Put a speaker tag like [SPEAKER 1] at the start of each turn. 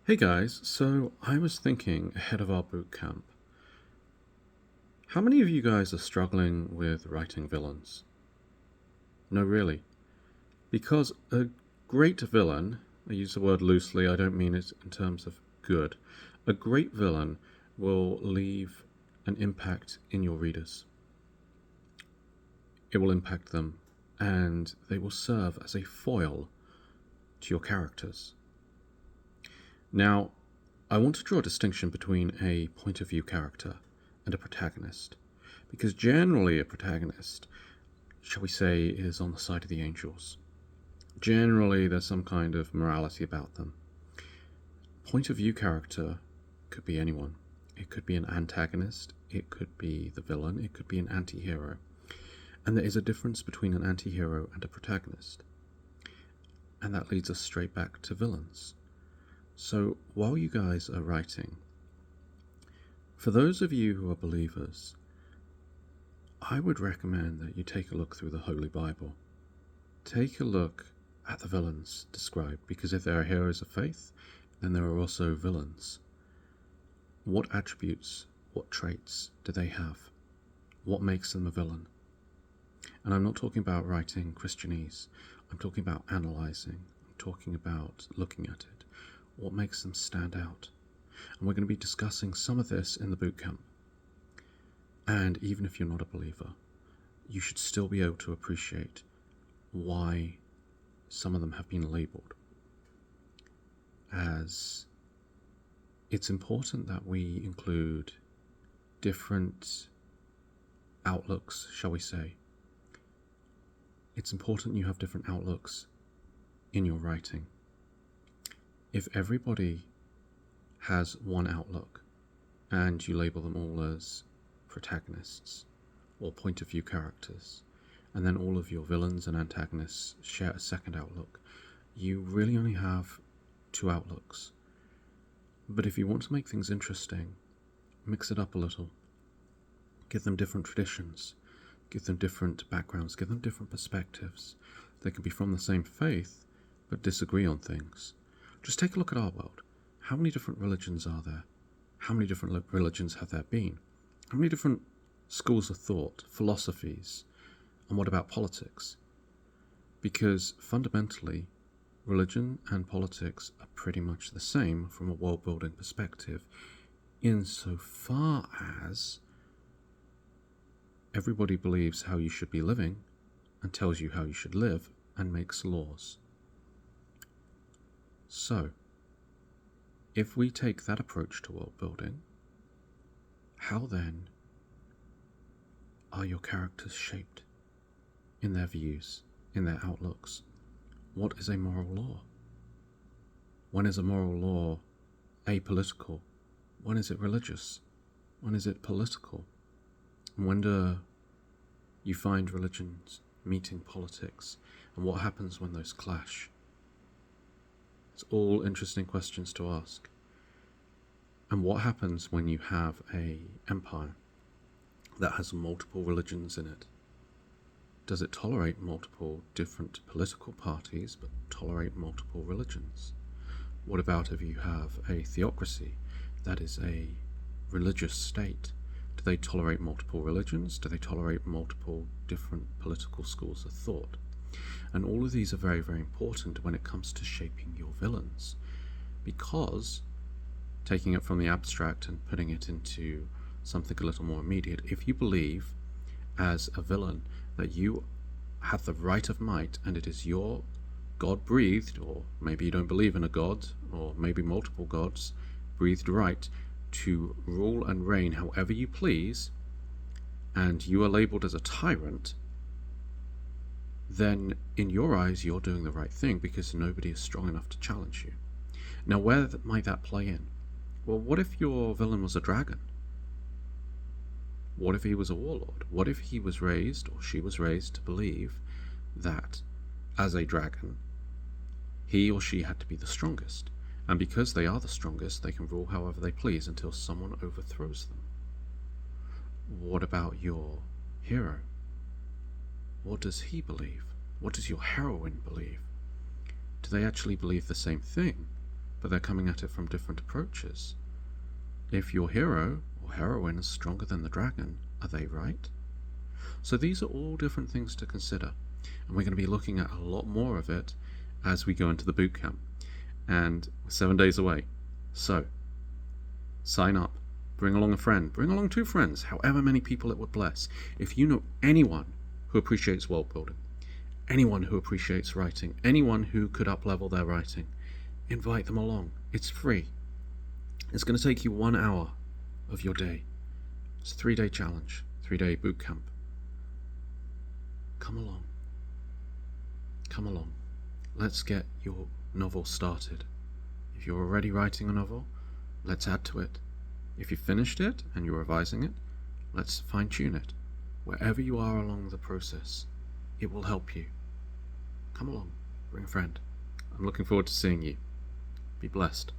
[SPEAKER 1] Hey guys, so I was thinking ahead of our boot camp, how many of you guys are struggling with writing villains? No, really. Because a great villain, I use the word loosely, I don't mean it in terms of good, a great villain will leave an impact in your readers. It will impact them, and they will serve as a foil to your characters. Now, I want to draw a distinction between a point of view character and a protagonist, because generally a protagonist, shall we say, is on the side of the angels. Generally there's some kind of morality about them. Point of view character could be anyone. It could be an antagonist, it could be the villain, it could be an anti-hero. And there is a difference between an anti-hero and a protagonist. And that leads us straight back to villains. So while you guys are writing, for those of you who are believers, I would recommend that you take a look through the Holy Bible. Take a look at the villains described, because if there are heroes of faith, then there are also villains. What attributes, what traits do they have? What makes them a villain? And I'm not talking about writing Christianese. I'm talking about analyzing. I'm talking about looking at it. What makes them stand out? And we're going to be discussing some of this in the bootcamp. And even if you're not a believer, you should still be able to appreciate why some of them have been labeled. As it's important that we include different outlooks, shall we say. It's important you have different outlooks in your writing. If everybody has one outlook and you label them all as protagonists or point of view characters, and then all of your villains and antagonists share a second outlook, you really only have two outlooks. But if you want to make things interesting, mix it up a little. Give them different traditions, give them different backgrounds, give them different perspectives. They can be from the same faith, but disagree on things. Just take a look at our world. How many different religions are there? How many different religions have there been? How many different schools of thought, philosophies? And what about politics? Because fundamentally, religion and politics are pretty much the same from a world-building perspective, insofar as everybody believes how you should be living and tells you how you should live and makes laws. So, if we take that approach to world building, how then are your characters shaped in their views, in their outlooks? What is a moral law? When is a moral law apolitical? When is it religious? When is it political? When do you find religions meeting politics? And what happens when those clash? It's all interesting questions to ask. And what happens when you have an empire that has multiple religions in it? Does it tolerate multiple different political parties, but tolerate multiple religions? What about if you have a theocracy that is a religious state? Do they tolerate multiple religions? Do they tolerate multiple different political schools of thought? And all of these are very, very important when it comes to shaping your villains, because taking it from the abstract and putting it into something a little more immediate, if you believe as a villain that you have the right of might and it is your God-breathed, or maybe you don't believe in a god, or maybe multiple gods, breathed right to rule and reign however you please, and you are labeled as a tyrant, then in your eyes you're doing the right thing because nobody is strong enough to challenge you. Now where might that play in? Well, what if your villain was a dragon? What if he was a warlord? What if he was raised, or she was raised, to believe that as a dragon he or she had to be the strongest, and because they are the strongest they can rule however they please until someone overthrows them? What about your hero? What does he believe? What does your heroine believe? Do they actually believe the same thing, but they're coming at it from different approaches. If your hero or heroine is stronger than the dragon, are they right? So these are all different things to consider, and we're going to be looking at a lot more of it as we go into the bootcamp. And we're 7 days away. So sign up, bring along a friend, bring along 2 friends, however many people it would bless. If you know anyone who appreciates world building, anyone who appreciates writing, anyone who could up-level their writing, invite them along. It's free. It's going to take you 1 hour of your day. It's a 3-day challenge, 3-day bootcamp. Come along. Come along. Let's get your novel started. If you're already writing a novel, let's add to it. If you've finished it and you're revising it, let's fine-tune it. Wherever you are along the process, it will help you. Come along, bring a friend. I'm looking forward to seeing you. Be blessed.